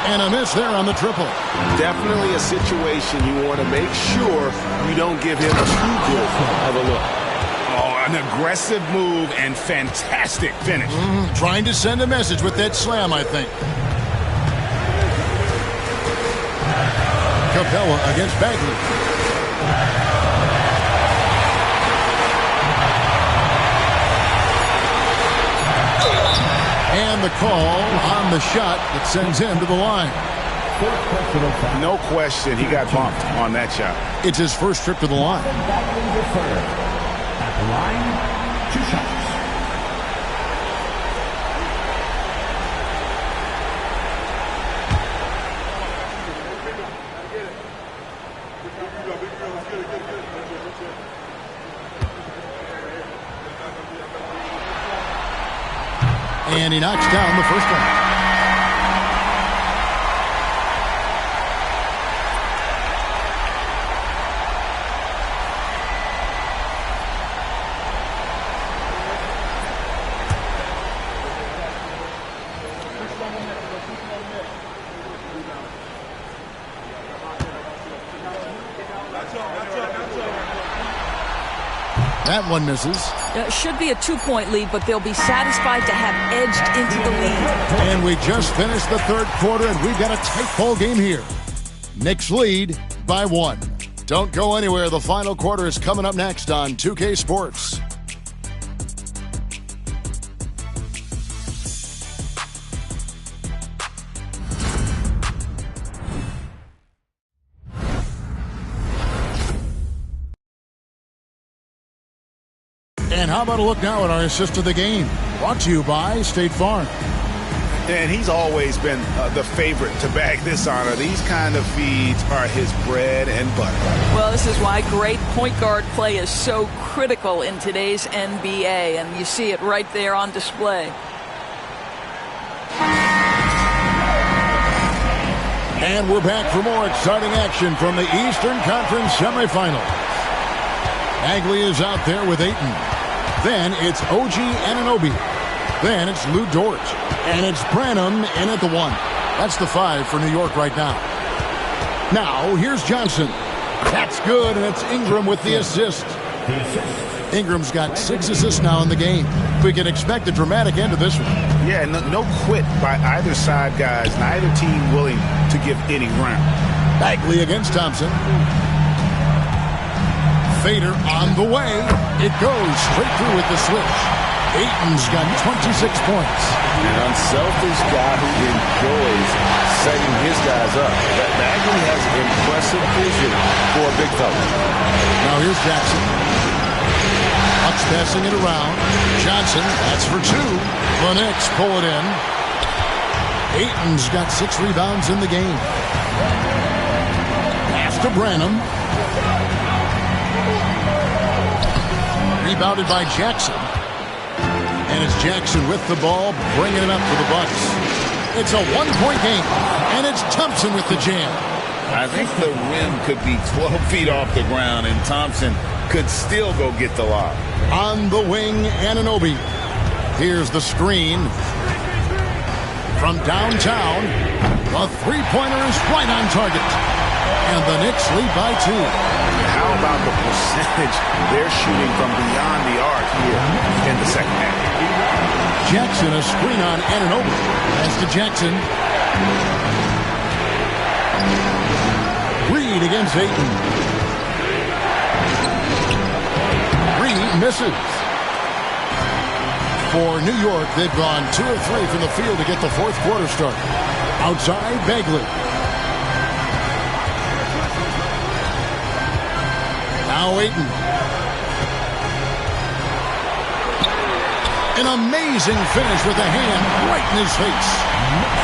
And a miss there on the triple. Definitely a situation you want to make sure you don't give him too good of a look. Oh, an aggressive move and fantastic finish. Trying to send a message with that slam, I think. Capella against Bagley. And the call on the shot that sends him to the line. No question, he got bumped on that shot. It's his first trip to the line. At the line, 2 shots. And he knocks down the first one. That one misses. Should be a 2-point lead, but they'll be satisfied to have edged into the lead. And we just finished the 3rd quarter, and we've got a tight ball game here. Knicks lead by 1. Don't go anywhere. The final quarter is coming up next on 2K Sports. And how about a look now at our assist of the game? Brought to you by State Farm. And he's always been the favorite to bag this honor. These kind of feeds are his bread and butter. Well, this is why great point guard play is so critical in today's NBA, and you see it right there on display. And we're back for more exciting action from the Eastern Conference semifinal. Bagley is out there with Ayton. Then it's OG Anunoby. Then it's Lou Dort. And it's Branham in at the 1. That's the 5 for New York right now. Now, here's Johnson. That's good, and it's Ingram with the assist. Ingram's got 6 assists now in the game. We can expect a dramatic end to this one. Yeah, no quit by either side, guys. Neither team willing to give any ground. Bagley against Thompson. Fader on the way. It goes straight through with the switch. Ayton's got 26 points. An unselfish guy who enjoys setting his guys up. That Bagley has impressive vision for a big fella. Now here's Jackson. Bucks passing it around. Johnson, that's for 2. The Knicks pull it in. Ayton's got 6 rebounds in the game. Pass to Branham. Rebounded by Jackson. And it's Jackson with the ball, bringing it up for the Bucks. It's a 1-point game, and it's Thompson with the jam. I think the rim could be 12 feet off the ground, and Thompson could still go get the lob. On the wing, Anunoby. Here's the screen. From downtown, the three-pointer is right on target. And the Knicks lead by 2. How about the percentage they're shooting from beyond the arc here in the second half? Jackson, a screen on Anunoby. Pass to Jackson. Reed against Ayton. Reed misses. For New York, they've gone 2 of 3 from the field to get the fourth quarter started. Outside, Bagley. Now Ayton. An amazing finish with a hand right in his face.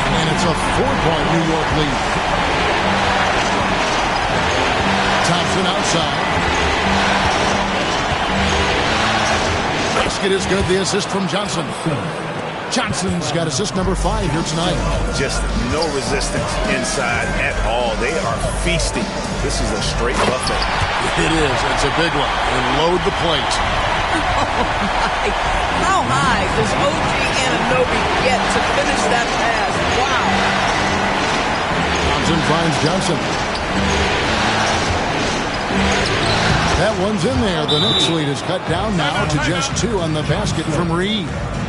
And it's a 4-point New York lead. Thompson outside. Basket is good. The assist from Johnson. Johnson's got assist number 5 here tonight. Just no resistance inside at all. They are feasting. This is a straight buffet. It is. It's a big one. And load the plate. Oh, my. How high does OG Anunoby get to finish that pass? Wow. Thompson finds Johnson. That one's in there. The Knicks lead is cut down now to just 2 on the basket from Reed.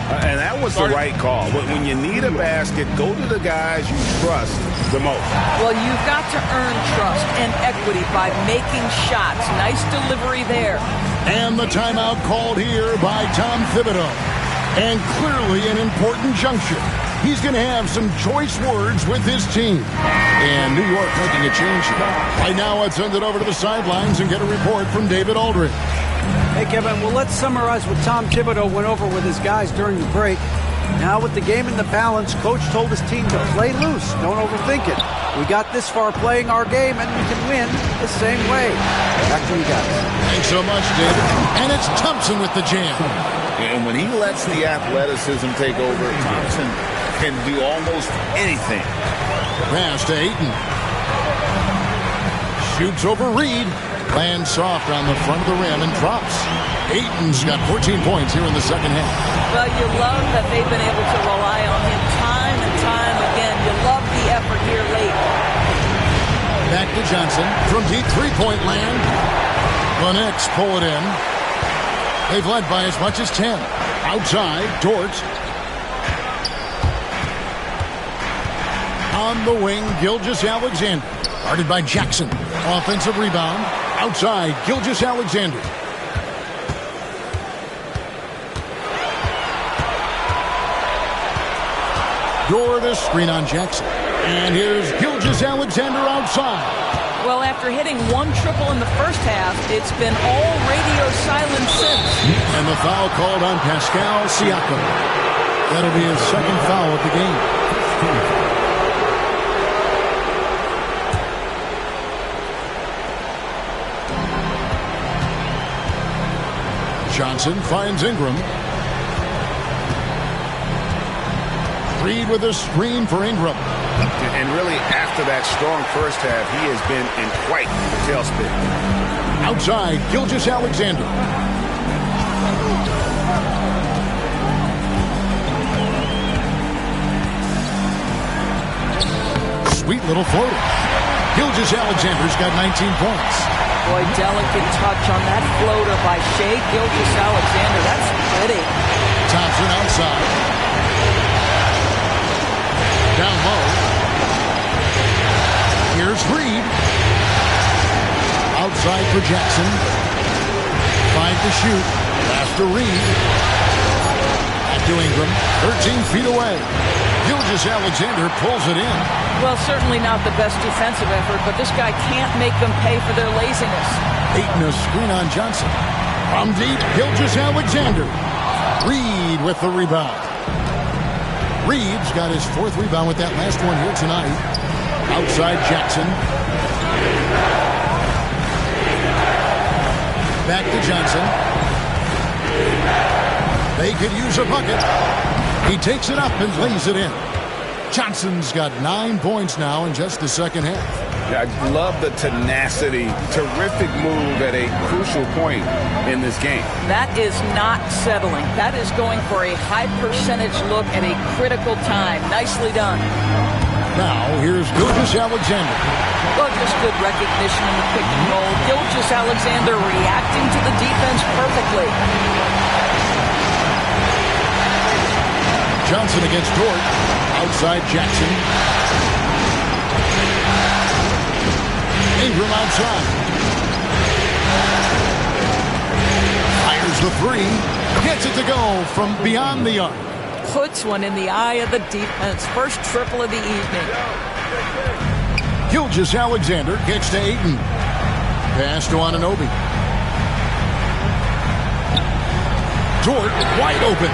And that was the right call. When you need a basket, go to the guys you trust the most. Well, you've got to earn trust and equity by making shots. Nice delivery there. And the timeout called here by Tom Thibodeau. And clearly an important juncture. He's going to have some choice words with his team. And New York making a change here. Right now, let's send it over to the sidelines and get a report from David Aldridge. Hey, Kevin, well, let's summarize what Tom Thibodeau went over with his guys during the break. Now, with the game in the balance, Coach told his team to play loose. Don't overthink it. We got this far playing our game, and we can win the same way. Back to you guys. Thanks so much, David. And it's Thompson with the jam. And when he lets the athleticism take over, Thompson can do almost anything. Pass to Ayton. Shoots over Reed. Lands soft on the front of the rim and drops. Ayton's got 14 points here in the second half. Well, you love that they've been able to rely on him time and time again. You love the effort here late. Back to Johnson from deep three-point land. The Knicks pull it in. They've led by as much as 10. Outside, Dort. On the wing, Gilgeous-Alexander. Guarded by Jackson. Offensive rebound. Outside, Gilgeous-Alexander. Door the screen on Jackson. And here's Gilgeous-Alexander outside. Well, after hitting one triple in the first half, it's been all radio silence since. And the foul called on Pascal Siakam. That'll be his second foul of the game. Johnson finds Ingram. Reed with a screen for Ingram. And really, after that strong first half, he has been in quite a tailspin. Outside, Gilgeous-Alexander. Sweet little floater. Gilgeous-Alexander's got 19 points. Boy, delicate touch on that floater by Shai Gilgeous-Alexander. That's pretty. Thompson outside. Down low. Here's Reed. Outside for Jackson. 5 to shoot. Pass to Reed. Back to Ingram. 13 feet away. Gilgeous-Alexander pulls it in. Well, certainly not the best defensive effort, but this guy can't make them pay for their laziness. Aiton a screen on Johnson. From deep, Gilgeous-Alexander. Reed with the rebound. Reed's got his 4th rebound with that last one here tonight. Outside Jackson. Back to Johnson. They could use a bucket. He takes it up and lays it in. Johnson's got 9 points now in just the second half. I love the tenacity. Terrific move at a crucial point in this game. That is not settling. That is going for a high percentage look at a critical time. Nicely done. Now, here's Gilgeous-Alexander. Well, just good recognition in the pick and roll. Gilgeous-Alexander reacting to the defense perfectly. Johnson against Dort. Outside Jackson. Ingram outside. Fires the 3. Gets it to go from beyond the arc. Puts one in the eye of the defense. First triple of the evening. Gilgeous-Alexander gets to Aiton. Pass to Anunoby. Dort wide open.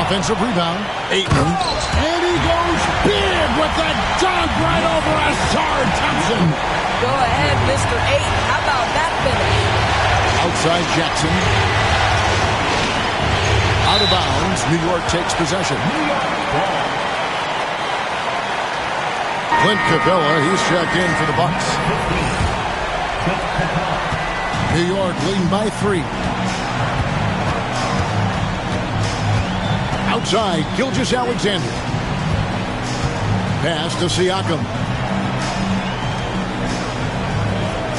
Offensive rebound. Aiton. And he goes big with that dunk right over Asar Thompson. Go ahead, Mr. 8. How about that finish? Outside Jackson. Out of bounds. New York takes possession. Clint Capella, he's checked in for the Bucks. New York leading by 3. Outside, Gilgeous-Alexander. Pass to Siakam.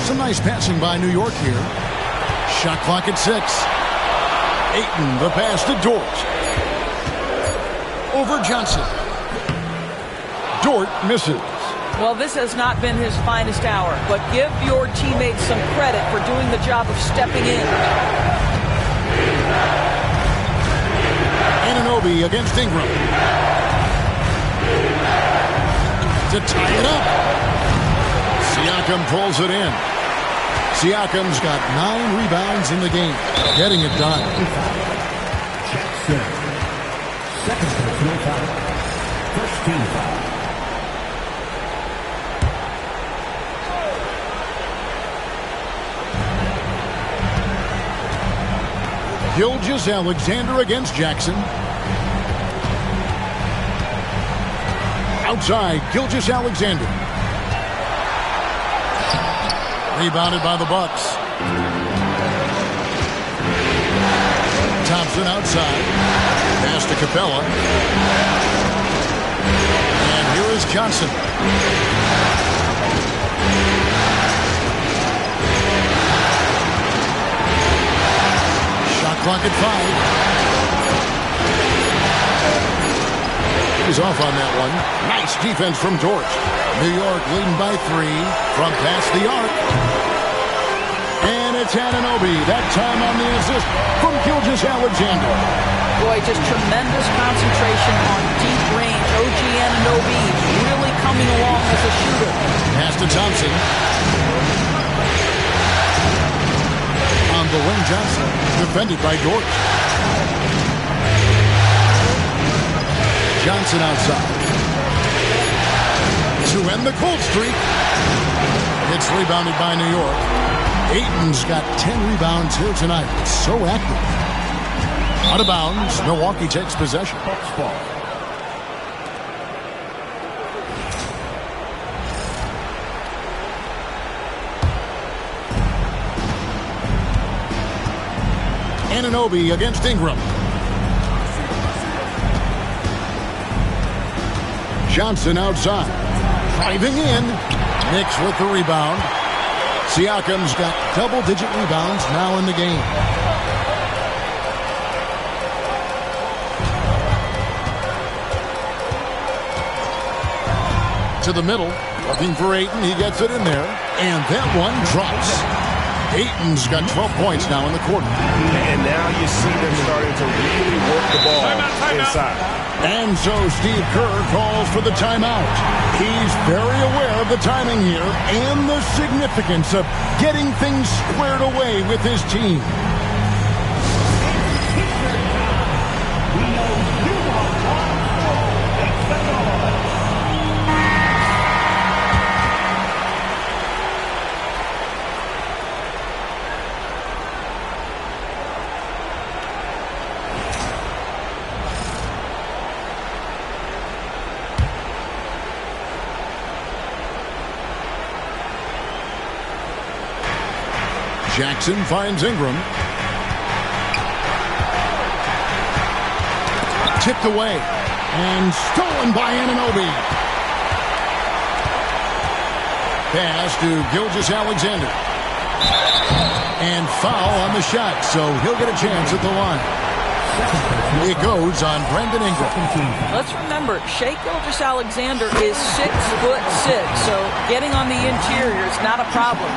Some nice passing by New York here. Shot clock at 6. Aiton, the pass to Dort. Over Johnson. Dort misses. Well, this has not been his finest hour, but give your teammates some credit for doing the job of stepping in. Anunoby against Ingram. To tie it up. Siakam pulls it in. Siakam's got 9 rebounds in the game. Getting it done. Jackson. Second personal foul. First team foul. Gilgeous-Alexander against Jackson. Outside, Gilgeous-Alexander. Rebounded by the Bucks. Thompson outside. Pass to Capella. And here is Johnson. Shot clock at 5. He's off on that one. Nice defense from Dort. New York leading by 3 from past the arc. it's Anunoby. That time on the assist from Gilgeous-Alexander. Boy, just tremendous concentration on deep range. OG Anunoby really coming along as a shooter. Pass to Thompson. On the wing, Johnson. Defended by Dort. Johnson outside. To end the cold streak. It's rebounded by New York. Ayton's got 10 rebounds here tonight. So active. Out of bounds. Milwaukee takes possession. Anunoby against Ingram. Johnson outside. Driving in. Knicks with the rebound. Siakam's got double-digit rebounds now in the game. To the middle. Looking for Ayton. He gets it in there. And that one drops. Ayton's got 12 points now in the quarter. And now you see them starting to really work the ball inside. And so Steve Kerr calls for the timeout. He's very aware of the timing here and the significance of getting things squared away with his team. Jackson finds Ingram. Tipped away and stolen by Anunoby. Pass to Gilgeous-Alexander. And foul on the shot, so he'll get a chance at the line. It goes on Brandon Ingram. Let's remember, Shai Gilgeous-Alexander is 6'6", so getting on the interior is not a problem.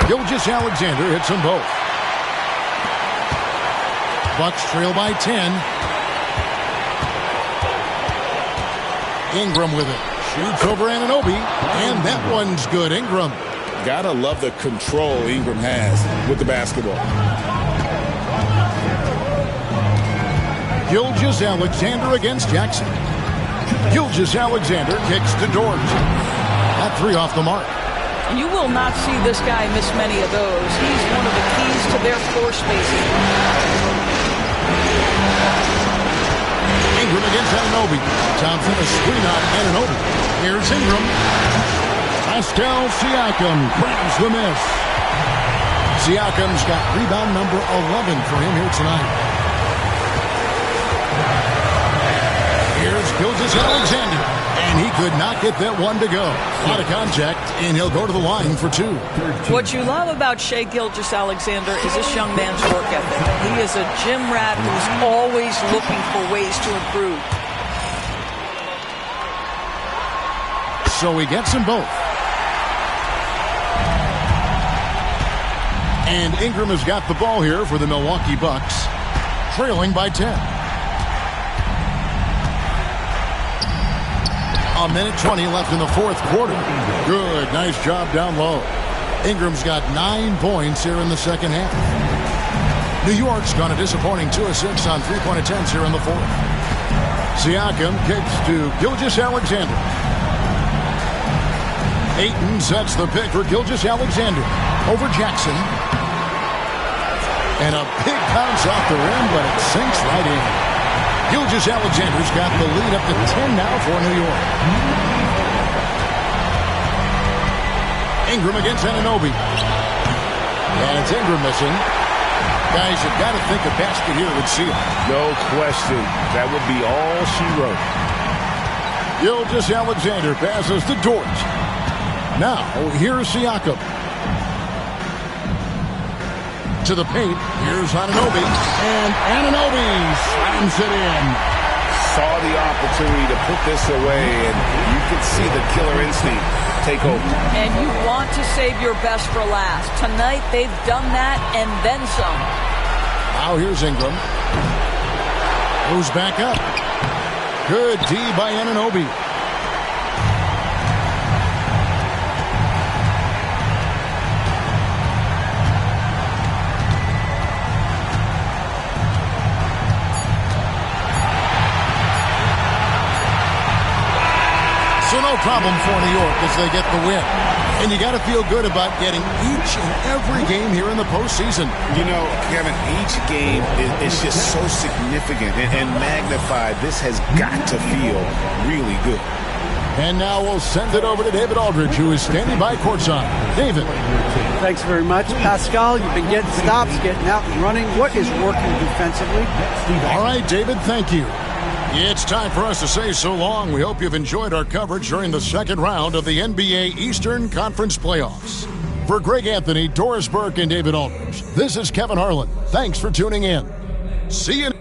Gilgeous-Alexander hits them both. Bucks trail by 10. Ingram with it. Shoots over Anunoby. And that one's good. Ingram. Gotta love the control Ingram has with the basketball. Gilgeous-Alexander against Jackson. Gilgeous-Alexander kicks to Dort. That three off the mark. And you will not see this guy miss many of those. He's one of the keys to their floor spacing. Ingram against Anunoby. Thompson a screen on Anunoby. Here's Ingram. Pascal Siakam grabs the miss. Siakam's got rebound number 11 for him here tonight. Here's Gilgeous-Alexander. And he could not get that one to go. A lot of contact, and he'll go to the line for two. What you love about Shai Gilgeous-Alexander is this young man's work ethic. He is a gym rat who's always looking for ways to improve. So he gets them both. And Ingram has got the ball here for the Milwaukee Bucks, trailing by 10. A minute 20 left in the fourth quarter. Good, nice job down low. Ingram's got 9 points here in the second half. New York's gone a disappointing 2 of 6 on three-point attempts here in the fourth. Siakam kicks to Gilgeous-Alexander. Ayton sets the pick for Gilgeous-Alexander over Jackson. And a big bounce off the rim, but it sinks right in. Gilgeous-Alexander's got the lead up to 10 now for New York. Ingram against Anunoby. And it's Ingram missing. Guys, you've got to think a basket here would seal. No question. That would be all she wrote. Gilgeous-Alexander passes to Dort. Now, here's Siakam. To the paint. Here's Anunoby. And Anunoby slams it in. Saw the opportunity to put this away, and you could see the killer instinct take over. And you want to save your best for last. Tonight, they've done that and then some. Now here's Ingram. Moves back up. Good D by Anunoby. So no problem for New York as they get the win. And you got to feel good about getting each and every game here in the postseason. You know, Kevin, each game is just so significant and magnified. This has got to feel really good. And now we'll send it over to David Aldridge, who is standing by courtside. David. Thanks very much. Pascal, you've been getting stops, getting out and running. What is working defensively? All right, David, thank you. It's time for us to say so long. We hope you've enjoyed our coverage during the second round of the NBA Eastern Conference Playoffs. For Greg Anthony, Doris Burke, and David Aldridge, this is Kevin Harlan. Thanks for tuning in. See you.